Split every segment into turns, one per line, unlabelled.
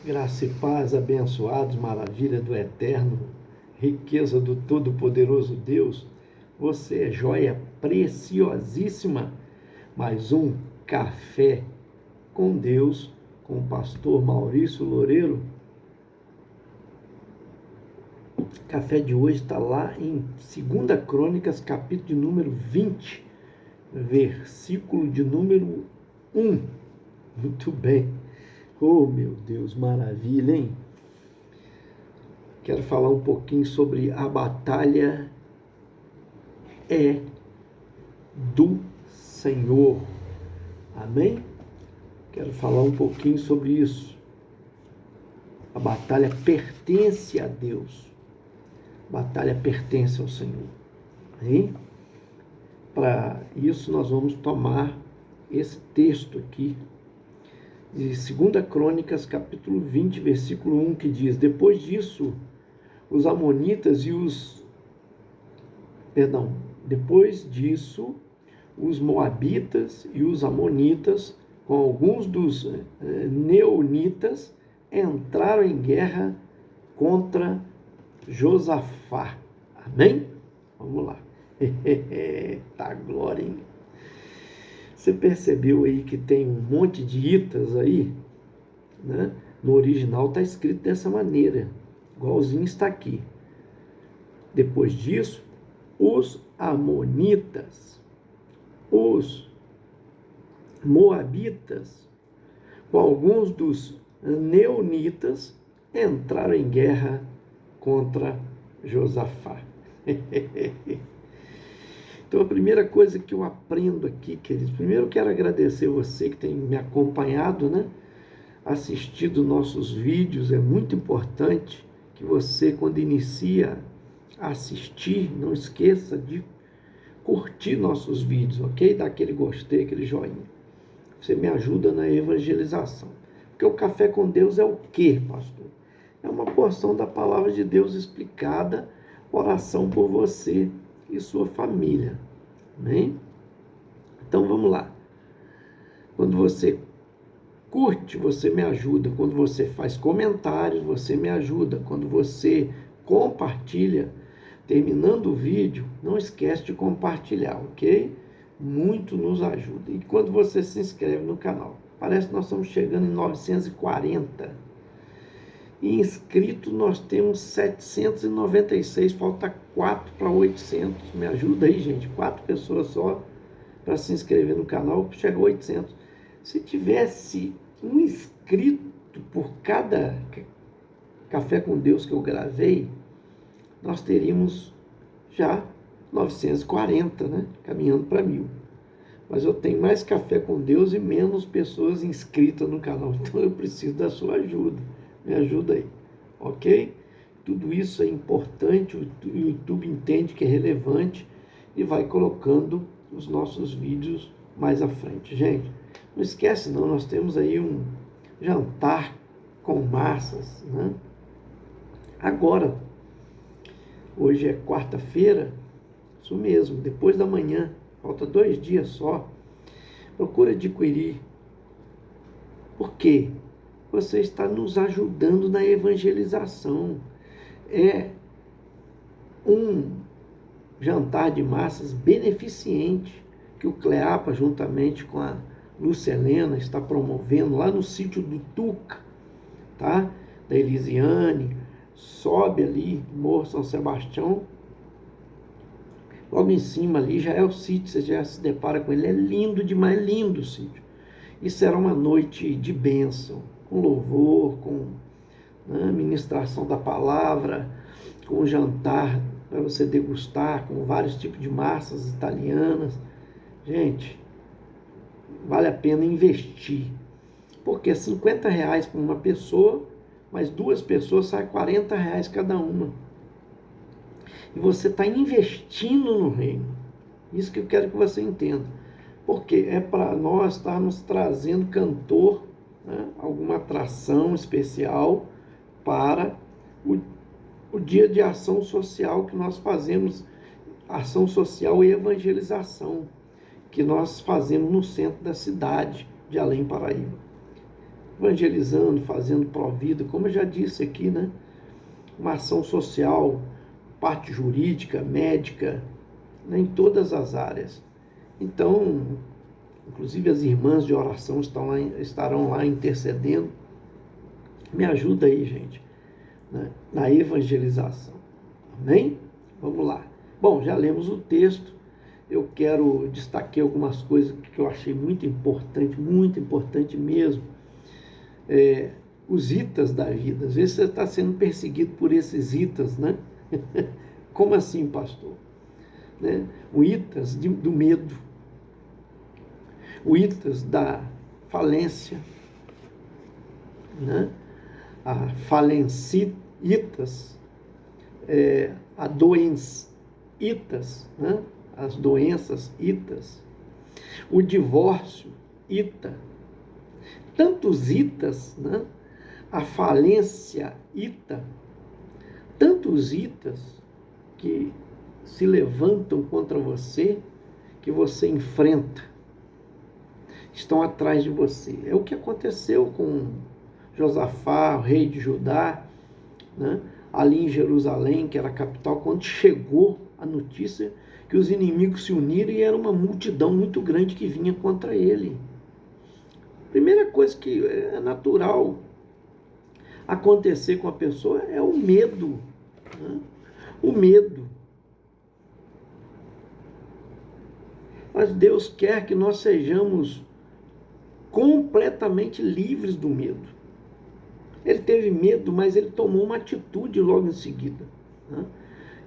Graça e paz, abençoados, maravilha do Eterno, riqueza do Todo-Poderoso Deus. Você é joia preciosíssima. Mais um Café com Deus, com o pastor Maurício Loureiro. O café de hoje está lá em 2 Crônicas, capítulo de número 20, versículo de número 1. Muito bem. Oh, meu Deus, maravilha, hein? Quero falar um pouquinho sobre a batalha é do Senhor. Amém? Quero falar um pouquinho sobre isso. A batalha pertence a Deus. A batalha pertence ao Senhor. Amém? Para isso nós vamos tomar esse texto aqui, de 2 Crônicas, capítulo 20, versículo 1, que diz: Depois disso, os amonitas e os moabitas e os amonitas, com alguns dos neonitas, entraram em guerra contra Josafá. Amém? Vamos lá. Tá, glória, hein? Você percebeu aí que tem um monte de itas aí, né? No original está escrito dessa maneira, igualzinho está aqui. Depois disso, os amonitas, os moabitas, com alguns dos neonitas, entraram em guerra contra Josafá. Então, a primeira coisa que eu aprendo aqui, queridos, primeiro eu quero agradecer você que tem me acompanhado, né? Assistido nossos vídeos. É muito importante que você, quando inicia a assistir, não esqueça de curtir nossos vídeos, ok? Dar aquele gostei, aquele joinha. Você me ajuda na evangelização. Porque o Café com Deus é o quê, pastor? É uma porção da palavra de Deus explicada, oração por você e sua família. Amém? Então vamos lá. Quando você curte, você me ajuda. Quando você faz comentários, você me ajuda. Quando você compartilha, terminando o vídeo, não esquece de compartilhar, ok? Muito nos ajuda. E quando você se inscreve no canal, parece que nós estamos chegando em 940. E inscritos nós temos 796, falta 4 para 800. Me ajuda aí, gente, 4 pessoas só para se inscrever no canal, chegou a 800. Se tivesse um inscrito por cada Café com Deus que eu gravei, nós teríamos já 940, né? Caminhando para 1000. Mas eu tenho mais Café com Deus e menos pessoas inscritas no canal, então eu preciso da sua ajuda. Me ajuda aí, ok? Tudo isso é importante, o YouTube entende que é relevante e vai colocando os nossos vídeos mais à frente. Gente, não esquece não, nós temos aí um jantar com massas, né? Agora, hoje é quarta-feira, isso mesmo, depois da manhã, falta 2 dias só. Procura adquirir. Por quê? Você está nos ajudando na evangelização. É um jantar de massas beneficente que o Cleapa, juntamente com a Lúcia Helena, está promovendo lá no sítio do Tuca, tá? Da Elisiane. Sobe ali, Morro São Sebastião. Logo em cima ali já é o sítio, você já se depara com ele. É lindo demais, lindo o sítio. E será uma noite de bênção, com louvor, com ministração da palavra, com jantar para você degustar, com vários tipos de massas italianas. Gente, vale a pena investir, porque R$50 para uma pessoa, mas 2 pessoas sai R$40 cada uma. E você está investindo no reino. Isso que eu quero que você entenda. Porque é para nós estarmos trazendo cantor, né, alguma atração especial para o dia de ação social que nós fazemos, ação social e evangelização, que nós fazemos no centro da cidade de Além Paraíba. evangelizando, fazendo pró-vida, como eu já disse aqui, né? Uma ação social, parte jurídica, médica, né? Em todas as áreas. Então, inclusive as irmãs de oração estarão lá intercedendo. Me ajuda aí, gente, né? Na evangelização. Amém? Vamos lá. Bom, já lemos o texto. Eu quero destacar algumas coisas que eu achei muito importante mesmo. Os itas da vida. Às vezes você está sendo perseguido por esses itas, né? Como assim, pastor? Né? O itas do medo. O itas da falência. Né? A falência, itas. A doença, itas, né? As doenças, itas. O divórcio, ita. Tantos itas, né? A falência, ita. Tantos itas que se levantam contra você, que você enfrenta, estão atrás de você. É o que aconteceu com Josafá, o rei de Judá, né? Ali em Jerusalém, que era a capital, quando chegou a notícia que os inimigos se uniram e era uma multidão muito grande que vinha contra ele. Primeira coisa que é natural acontecer com a pessoa é o medo. Né? O medo. Mas Deus quer que nós sejamos completamente livres do medo. Ele teve medo, mas ele tomou uma atitude logo em seguida. Né?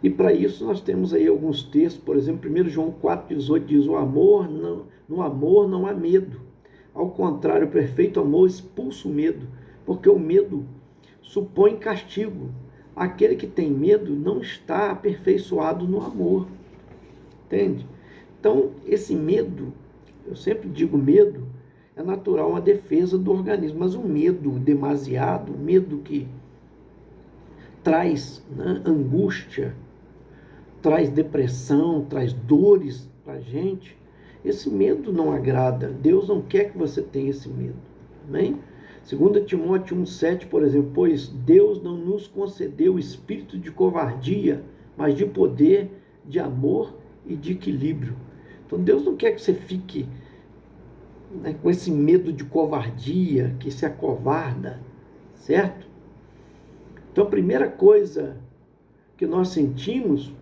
E para isso nós temos aí alguns textos, por exemplo, 1 João 4,18 diz, no amor não há medo. Ao contrário, o perfeito amor expulsa o medo, porque o medo supõe castigo. Aquele que tem medo não está aperfeiçoado no amor. Entende? Então, esse medo, eu sempre digo medo, é natural, uma defesa do organismo, mas o medo demasiado, o medo que traz, né, angústia, traz depressão, traz dores para a gente, esse medo não agrada. Deus não quer que você tenha esse medo. Amém? 2 Timóteo 1,7, por exemplo, pois Deus não nos concedeu o espírito de covardia, mas de poder, de amor e de equilíbrio. Então Deus não quer que você fique, né, com esse medo de covardia, que se acovarda, certo? Então a primeira coisa que nós sentimos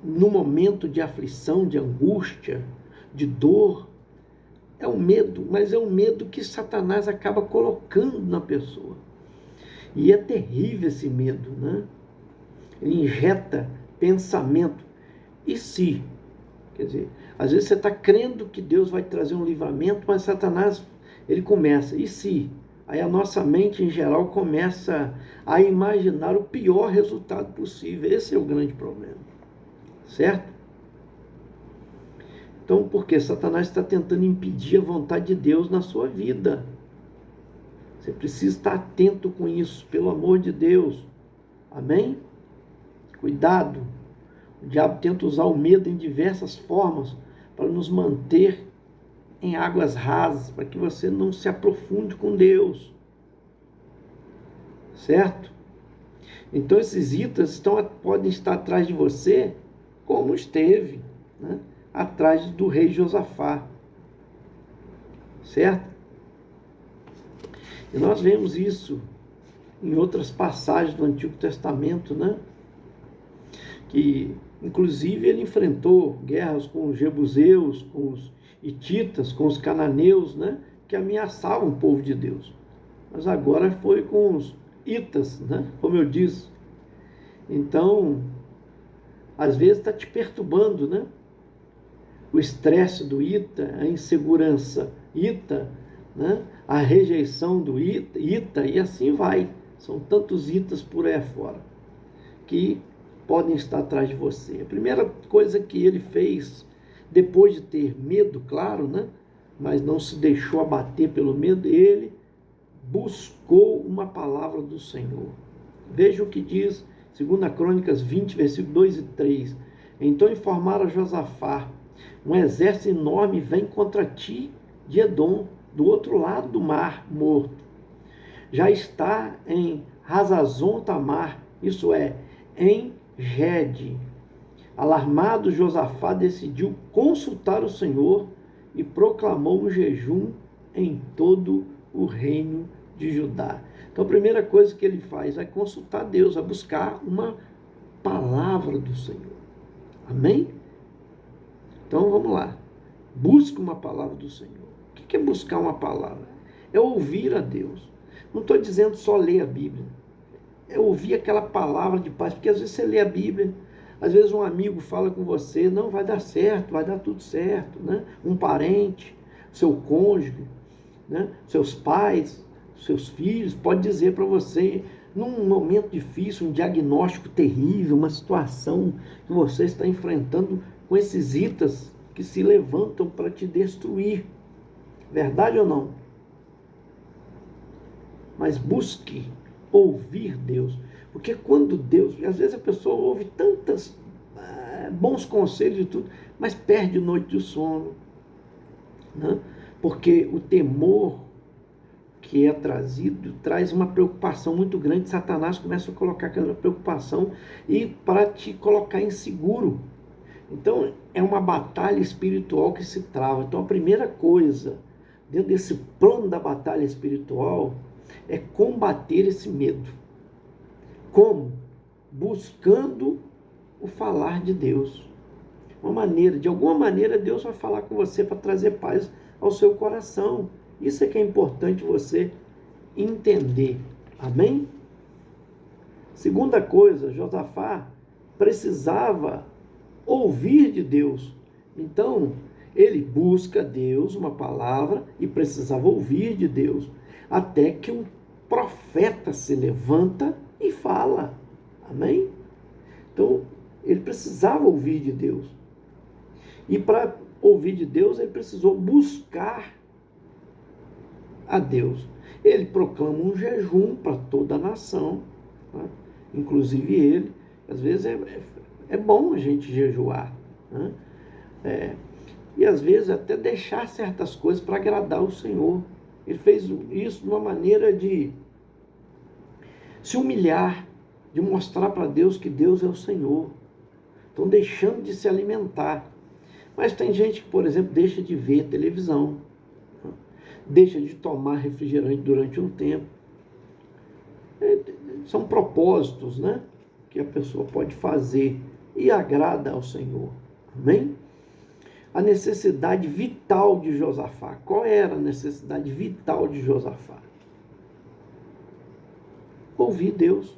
no momento de aflição, de angústia, de dor, é o medo, mas é um medo que Satanás acaba colocando na pessoa. E é terrível esse medo, né? Ele injeta pensamento. E se? Quer dizer, às vezes você está crendo que Deus vai trazer um livramento, mas Satanás, ele começa, e se? Aí a nossa mente, em geral, começa a imaginar o pior resultado possível. Esse é o grande problema. Certo? Então, porque Satanás está tentando impedir a vontade de Deus na sua vida. Você precisa estar atento com isso, pelo amor de Deus. Amém? Cuidado. O diabo tenta usar o medo em diversas formas para nos manter em águas rasas, para que você não se aprofunde com Deus. Certo? Então, esses itas podem estar atrás de você, como esteve, né, atrás do rei Josafá. Certo? E nós vemos isso em outras passagens do Antigo Testamento, né? Que, inclusive, ele enfrentou guerras com os jebuseus, com os hititas, com os cananeus, né? Que ameaçavam o povo de Deus. Mas agora foi com os itas, né? Como eu disse. Então, às vezes está te perturbando, né? O estresse do ita, a insegurança ita, né? A rejeição do ita, e assim vai. São tantos itas por aí afora que podem estar atrás de você. A primeira coisa que ele fez, depois de ter medo, claro, né? Mas não se deixou abater pelo medo, ele buscou uma palavra do Senhor. Veja o que diz 2 Crônicas 20, versículos 2 e 3. Então informaram a Josafá, um exército enorme vem contra ti de Edom, do outro lado do mar morto. já está em Hazazon Tamar, isso é, em Gede. Alarmado, Josafá decidiu consultar o Senhor e proclamou um jejum em todo o reino de Judá. Então, a primeira coisa que ele faz é consultar Deus, é buscar uma palavra do Senhor. Amém? Então, vamos lá. Busque uma palavra do Senhor. O que é buscar uma palavra? É ouvir a Deus. Não estou dizendo só ler a Bíblia. É ouvir aquela palavra de paz, porque às vezes você lê a Bíblia, às vezes um amigo fala com você, não, vai dar certo, vai dar tudo certo, né? Um parente, seu cônjuge, né? Seus pais, seus filhos, pode dizer para você, num momento difícil, um diagnóstico terrível, uma situação que você está enfrentando com esses itas que se levantam para te destruir. Verdade ou não? Mas busque ouvir Deus. Porque quando Deus, às vezes a pessoa ouve tantos bons conselhos e tudo, mas perde noite de sono, né? Porque o temor que é trazido traz uma preocupação muito grande. Satanás começa a colocar aquela preocupação e para te colocar inseguro. Então é uma batalha espiritual que se trava. Então a primeira coisa dentro desse plano da batalha espiritual é combater esse medo. Como? Buscando o falar de Deus. De alguma maneira Deus vai falar com você para trazer paz ao seu coração. Isso é que é importante você entender. Amém? Segunda coisa, Josafá precisava ouvir de Deus. Então, ele busca Deus, uma palavra, e precisava ouvir de Deus. Até que um profeta se levanta e fala. Amém? Então, ele precisava ouvir de Deus. E para ouvir de Deus, ele precisou buscar a Deus. Ele proclama um jejum para toda a nação, né? Inclusive ele. Às vezes é bom a gente jejuar, né? E às vezes até deixar certas coisas para agradar o Senhor. Ele fez isso de uma maneira de se humilhar, de mostrar para Deus que Deus é o Senhor. Estão deixando de se alimentar. Mas tem gente que, por exemplo, deixa de ver televisão, deixa de tomar refrigerante durante um tempo. São propósitos, né, que a pessoa pode fazer e agrada ao Senhor. Amém? A necessidade vital de Josafá. Qual era a necessidade vital de Josafá? Ouvir Deus.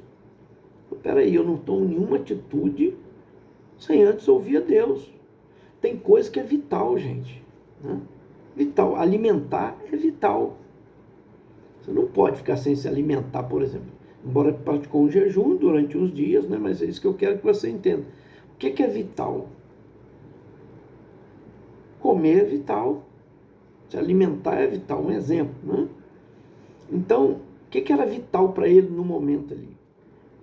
Peraí, eu não tomo nenhuma atitude sem antes ouvir a Deus. Tem coisa que é vital, gente, né? Vital. Alimentar é vital. Você não pode ficar sem se alimentar, por exemplo. Embora praticou um jejum durante uns dias, né? Mas é isso que eu quero que você entenda. O que é vital? Comer é vital. Se alimentar é vital. Um exemplo, né? Então, o que era vital para ele no momento ali?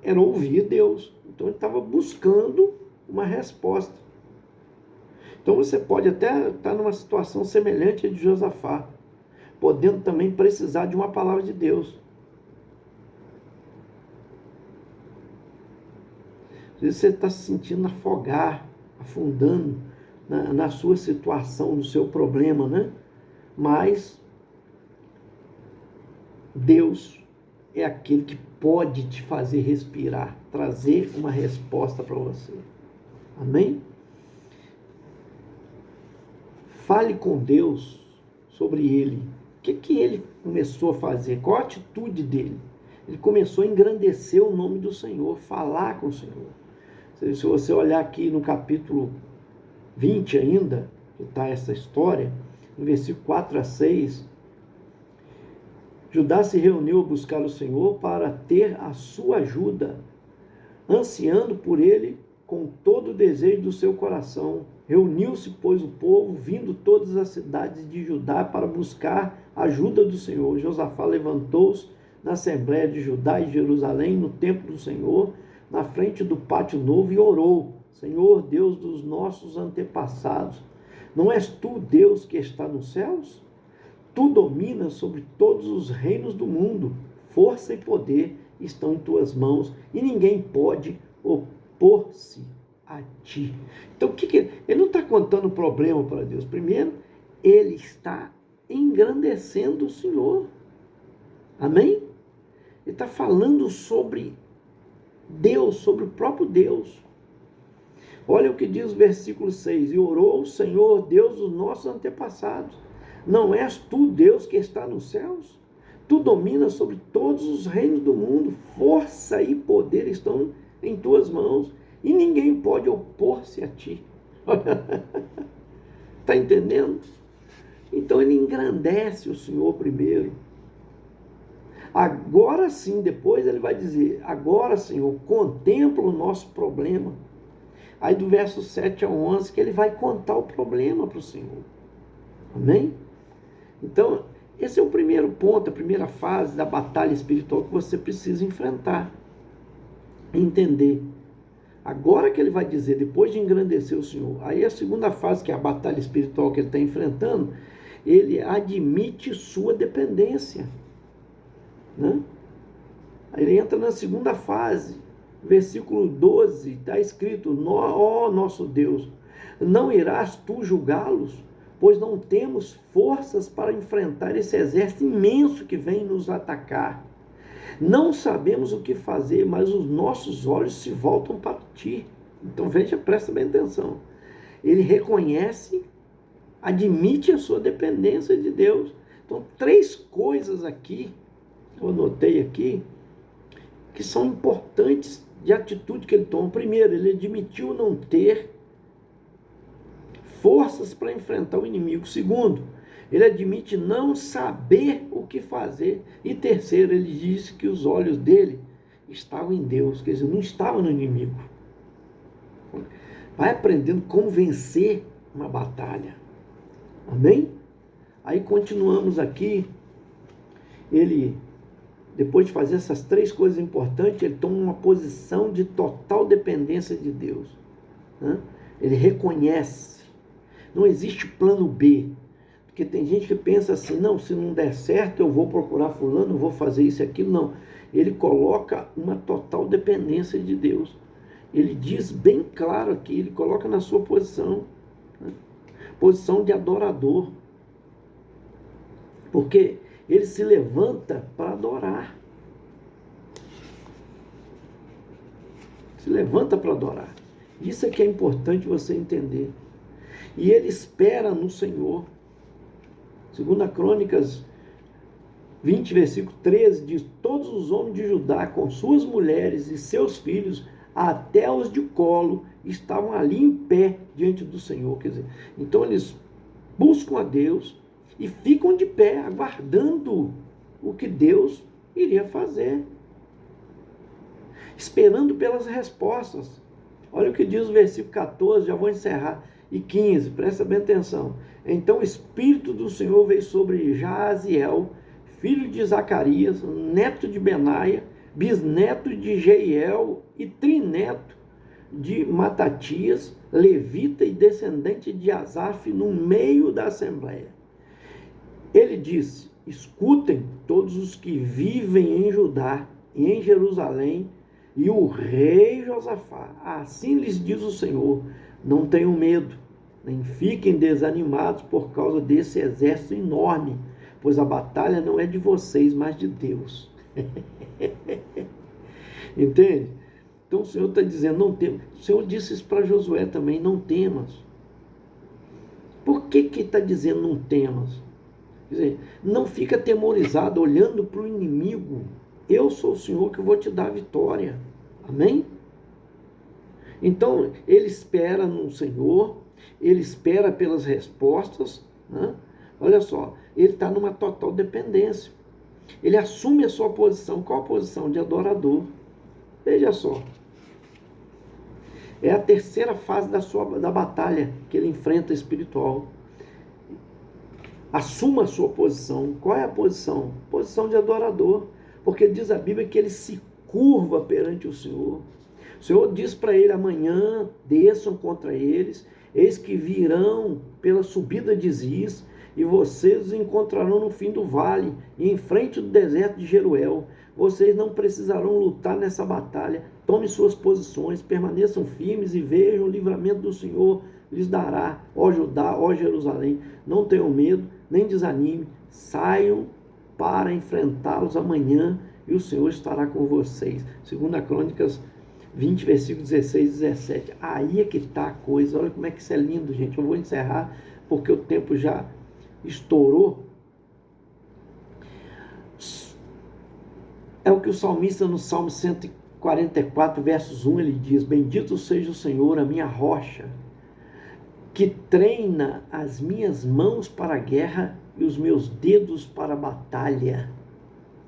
Era ouvir Deus. Então, ele estava buscando uma resposta. Então, você pode até estar numa situação semelhante à de Josafá, podendo também precisar de uma palavra de Deus. Às vezes você está se sentindo afundando na sua situação, no seu problema, né? Mas Deus é aquele que pode te fazer respirar, trazer uma resposta para você. Amém? Fale com Deus sobre ele. O que ele começou a fazer? Qual a atitude dele? Ele começou a engrandecer o nome do Senhor, falar com o Senhor. Se você olhar aqui no capítulo 20 ainda, que está essa história, no versículo 4 a 6, Judá se reuniu a buscar o Senhor para ter a sua ajuda, ansiando por ele com todo o desejo do seu coração. Reuniu-se, pois, o povo, vindo todas as cidades de Judá para buscar a ajuda do Senhor. Josafá levantou-se na Assembleia de Judá e Jerusalém, no templo do Senhor, na frente do pátio novo, e orou: Senhor, Deus dos nossos antepassados, não és tu Deus que está nos céus? Tu dominas sobre todos os reinos do mundo. força e poder estão em tuas mãos e ninguém pode opor-se a ti. Então, ele não está contando o problema para Deus. Primeiro, ele está engrandecendo o Senhor. Amém? Ele está falando sobre Deus, sobre o próprio Deus. Olha o que diz o versículo 6. E orou o Senhor, Deus dos nossos antepassados. Não és tu, Deus, que está nos céus? Tu dominas sobre todos os reinos do mundo. Força e poder estão em tuas mãos. E ninguém pode opor-se a ti. Está entendendo? Então ele engrandece o Senhor primeiro. Agora sim, depois ele vai dizer, agora, Senhor, contempla o nosso problema. Aí do verso 7 a 11, que ele vai contar o problema para o Senhor. Amém? Então, esse é o primeiro ponto, a primeira fase da batalha espiritual que você precisa enfrentar. Entender. Agora que ele vai dizer, depois de engrandecer o Senhor, aí a segunda fase, que é a batalha espiritual que ele está enfrentando, ele admite sua dependência. Né? Ele entra na segunda fase, versículo 12, está escrito, ó nosso Deus, não irás tu julgá-los, pois não temos forças para enfrentar esse exército imenso que vem nos atacar. Não sabemos o que fazer, mas os nossos olhos se voltam para ti. Então veja, presta bem atenção. Ele reconhece, admite a sua dependência de Deus. Então, 3 coisas aqui, eu anotei aqui, que são importantes de atitude que ele toma. Primeiro, ele admitiu não ter forças para enfrentar o inimigo. Segundo, ele admite não saber o que fazer. E terceiro, ele disse que os olhos dele estavam em Deus, quer dizer, não estavam no inimigo. Vai aprendendo como vencer uma batalha. Amém? Aí continuamos aqui. Ele, depois de fazer essas 3 coisas importantes, ele toma uma posição de total dependência de Deus. Né? Ele reconhece. Não existe plano B. Porque tem gente que pensa assim, não, se não der certo, eu vou procurar fulano, eu vou fazer isso e aquilo. Não. Ele coloca uma total dependência de Deus. Ele diz bem claro aqui, ele coloca na sua posição. Né? Posição de adorador. Porque ele se levanta para adorar. Se levanta para adorar. Isso é que é importante você entender. E ele espera no Senhor. 2 Crônicas 20, versículo 13, diz, todos os homens de Judá, com suas mulheres e seus filhos, até os de colo, estavam ali em pé diante do Senhor. Quer dizer, então eles buscam a Deus e ficam de pé, aguardando o que Deus iria fazer. Esperando pelas respostas. Olha o que diz o versículo 14, já vou encerrar. E 15, presta bem atenção. Então o Espírito do Senhor veio sobre Jaziel, filho de Zacarias, neto de Benaia, bisneto de Jeiel e trineto de Matatias, levita e descendente de Asaf, no meio da assembleia. Ele disse, escutem todos os que vivem em Judá e em Jerusalém, e o rei Josafá, assim lhes diz o Senhor, não tenham medo, nem fiquem desanimados por causa desse exército enorme, pois a batalha não é de vocês, mas de Deus. Entende? Então o Senhor está dizendo, não temas. O Senhor disse isso para Josué também, não temas. Por que está dizendo não temas? Quer dizer, não fica atemorizado olhando para o inimigo. Eu sou o Senhor que vou te dar a vitória. Amém? Então, ele espera no Senhor, ele espera pelas respostas. Né? Olha só, ele está numa total dependência. Ele assume a sua posição. Qual a posição? De adorador. Veja só. É a terceira fase da batalha que ele enfrenta espiritual. Assuma a sua posição. Qual é a posição? Posição de adorador. Porque diz a Bíblia que ele se curva perante o Senhor. O Senhor diz para ele, amanhã desçam contra eles, eis que virão pela subida de Ziz, e vocês os encontrarão no fim do vale, e em frente do deserto de Jeruel. Vocês não precisarão lutar nessa batalha. Tomem suas posições, permaneçam firmes e vejam o livramento do Senhor lhes dará, ó Judá, ó Jerusalém. Não tenham medo, nem desanime. Saiam para enfrentá-los amanhã e o Senhor estará com vocês. 2 Crônicas 20, versículos 16 e 17. Aí é que está a coisa. Olha como é que isso é lindo, gente. Eu vou encerrar porque o tempo já estourou. É o que o salmista no Salmo 144, versos 1, ele diz: Bendito seja o Senhor, a minha rocha, que treina as minhas mãos para a guerra e os meus dedos para a batalha.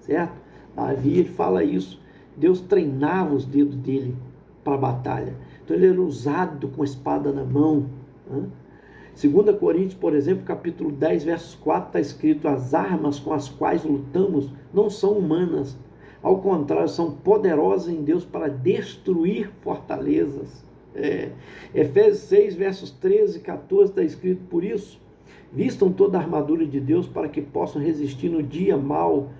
Certo? Davi, ele fala isso. Deus treinava os dedos dele para a batalha. Então ele era usado com a espada na mão. 2 Coríntios, por exemplo, capítulo 10, versos 4, está escrito: as armas com as quais lutamos não são humanas. Ao contrário, são poderosas em Deus para destruir fortalezas. Efésios 6, versos 13 e 14 está escrito: por isso, vistam toda a armadura de Deus para que possam resistir no dia mau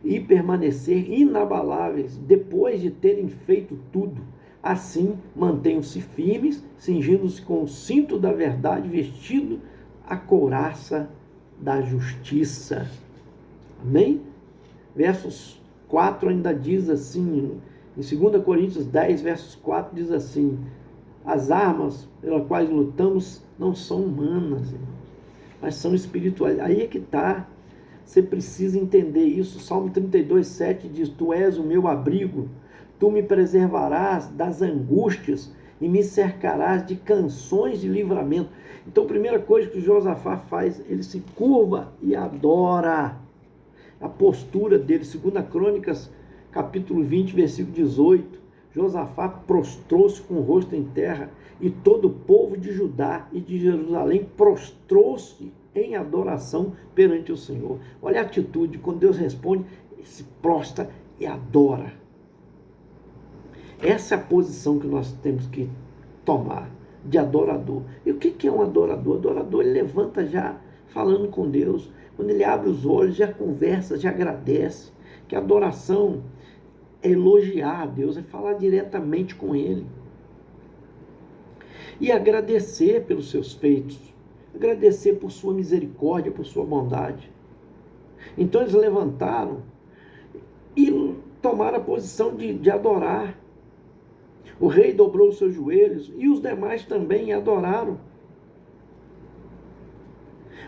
e permanecer inabaláveis depois de terem feito tudo. Assim, mantenham-se firmes, cingindo-se com o cinto da verdade, vestido a couraça da justiça. Amém? Versos 4 ainda diz assim, em 2 Coríntios 10, versos 4, diz assim: as armas pelas quais lutamos não são humanas, mas são espirituais. Aí é que está. Você precisa entender isso. Salmo 32, 7 diz: tu és o meu abrigo, tu me preservarás das angústias e me cercarás de canções de livramento. Então, a primeira coisa que o Josafá faz, ele se curva e adora. A postura dele, 2 Crônicas, capítulo 20, versículo 18, Josafá prostrou-se com o rosto em terra, e todo o povo de Judá e de Jerusalém prostrou-se em adoração perante o Senhor. Olha a atitude, quando Deus responde, ele se prostra e adora. Essa é a posição que nós temos que tomar, de adorador. E o que é um adorador? O adorador, ele levanta já falando com Deus. Quando ele abre os olhos, já conversa, já agradece. Que a adoração é elogiar a Deus, é falar diretamente com Ele. E agradecer pelos seus feitos. Agradecer por sua misericórdia, por sua bondade. Então eles levantaram e tomaram a posição de adorar. O rei dobrou os seus joelhos e os demais também adoraram.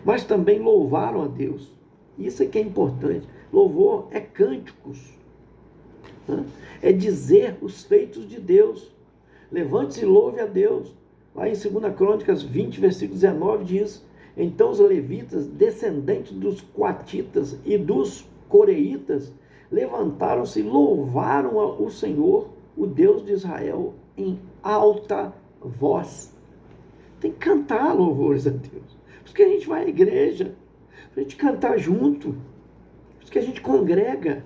Mas também louvaram a Deus. Isso é que é importante. Louvor é cânticos. É dizer os feitos de Deus. Levante-se e louve a Deus. Lá em 2 Crônicas 20, versículo 19 diz: então os levitas, descendentes dos coatitas e dos coreitas, levantaram-se e louvaram o Senhor, o Deus de Israel, em alta voz. Tem que cantar louvores a Deus. Por isso que a gente vai à igreja, para a gente cantar junto. Por isso que a gente congrega.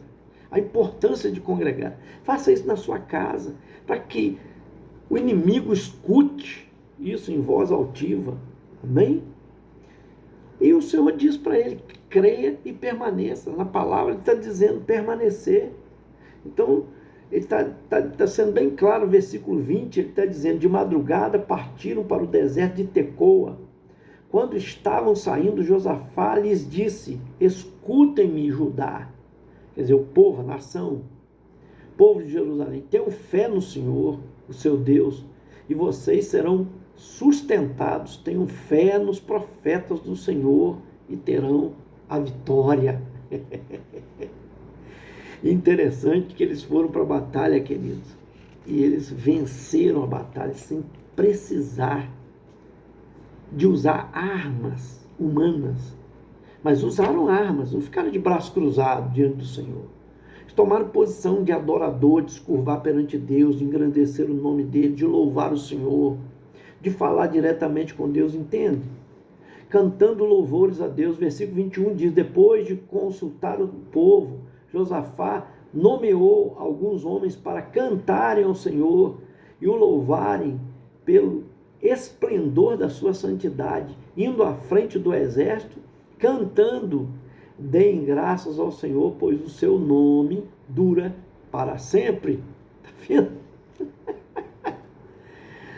A importância de congregar. Faça isso na sua casa, para que o inimigo escute isso em voz altiva. Amém? E o Senhor diz para ele: creia e permaneça. Na palavra ele está dizendo permanecer. Então, ele está sendo bem claro, no versículo 20, ele está dizendo: de madrugada partiram para o deserto de Tecoa. Quando estavam saindo, Josafá lhes disse: escutem-me, Judá. Quer dizer, o povo, a nação, o povo de Jerusalém, tenham fé no Senhor, o seu Deus, e vocês serão sustentados. Tenham fé nos profetas do Senhor e terão a vitória. Interessante que eles foram para a batalha, queridos, e eles venceram a batalha sem precisar de usar armas humanas, mas usaram armas, não ficaram de braço cruzado diante do Senhor. Eles tomaram posição de adorador, de se curvar perante Deus, de engrandecer o nome dele, de louvar o Senhor, de falar diretamente com Deus, entende? Cantando louvores a Deus. Versículo 21 diz: depois de consultar o povo, Josafá nomeou alguns homens para cantarem ao Senhor e o louvarem pelo esplendor da sua santidade, indo à frente do exército cantando: deem graças ao Senhor, pois o seu nome dura para sempre. Está vendo?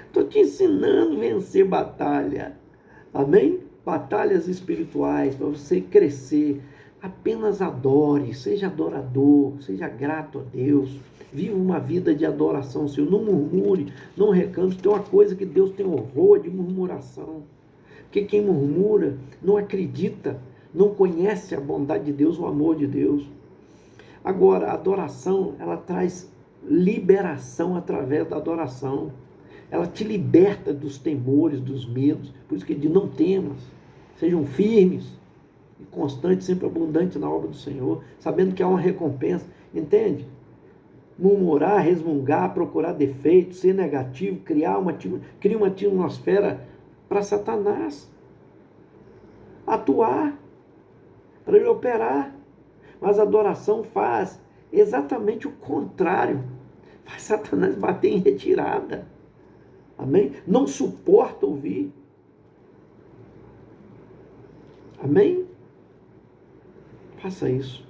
Estou te ensinando a vencer batalha. Amém? Batalhas espirituais, para você crescer. Apenas adore, seja adorador, seja grato a Deus. Viva uma vida de adoração ao Senhor. Não murmure, não reclame. Tem uma coisa que Deus tem horror de murmuração. Porque quem murmura não acredita, não conhece a bondade de Deus, o amor de Deus. Agora, a adoração, ela traz liberação através da adoração. Ela te liberta dos temores, dos medos. Por isso que ele diz: não temas, sejam firmes e constantes, sempre abundantes na obra do Senhor, sabendo que há uma recompensa. Entende? Murmurar, resmungar, procurar defeitos, ser negativo, cria uma atmosfera para Satanás atuar, para ele operar. Mas a adoração faz exatamente o contrário. Faz Satanás bater em retirada. Amém? Não suporta ouvir. Amém? Faça isso.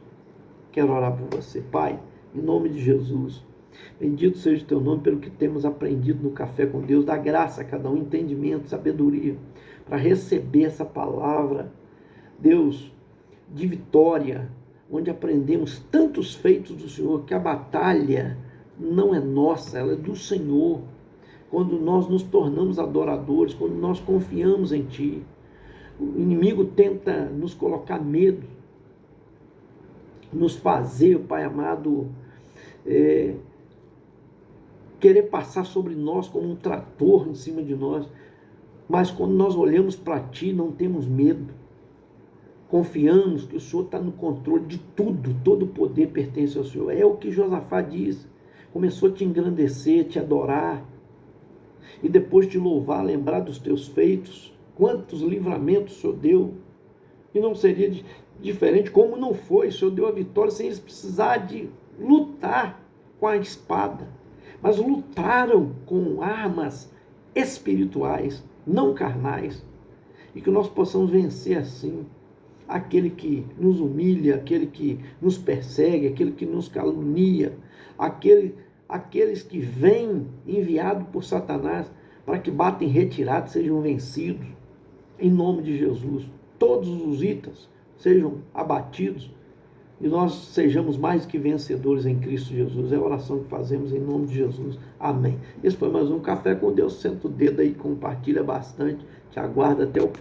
Quero orar por você. Pai, em nome de Jesus, bendito seja o teu nome pelo que temos aprendido no Café com Deus. Dá graça a cada um, entendimento, sabedoria, para receber essa palavra, Deus, de vitória, onde aprendemos tantos feitos do Senhor, que a batalha não é nossa, ela é do Senhor. Quando nós nos tornamos adoradores, quando nós confiamos em Ti, o inimigo tenta nos colocar medo, nos fazer, Pai amado, querer passar sobre nós como um trator em cima de nós. Mas quando nós olhamos para Ti, não temos medo. Confiamos que o Senhor está no controle de tudo, todo o poder pertence ao Senhor. É o que Josafá diz. Começou a te engrandecer, te adorar, e depois de louvar, lembrar dos teus feitos, quantos livramentos o Senhor deu, e não seria diferente, como não foi, o Senhor deu a vitória sem eles precisar de lutar com a espada, mas lutaram com armas espirituais, não carnais, e que nós possamos vencer assim, aquele que nos humilha, aquele que nos persegue, aquele que nos calunia, aqueles que vêm enviados por Satanás para que batem retirada, sejam vencidos, em nome de Jesus. Todos os itas sejam abatidos e nós sejamos mais que vencedores em Cristo Jesus. É a oração que fazemos em nome de Jesus. Amém. Esse foi mais um Café com Deus. Senta o dedo aí, compartilha bastante. Te aguardo até o próximo.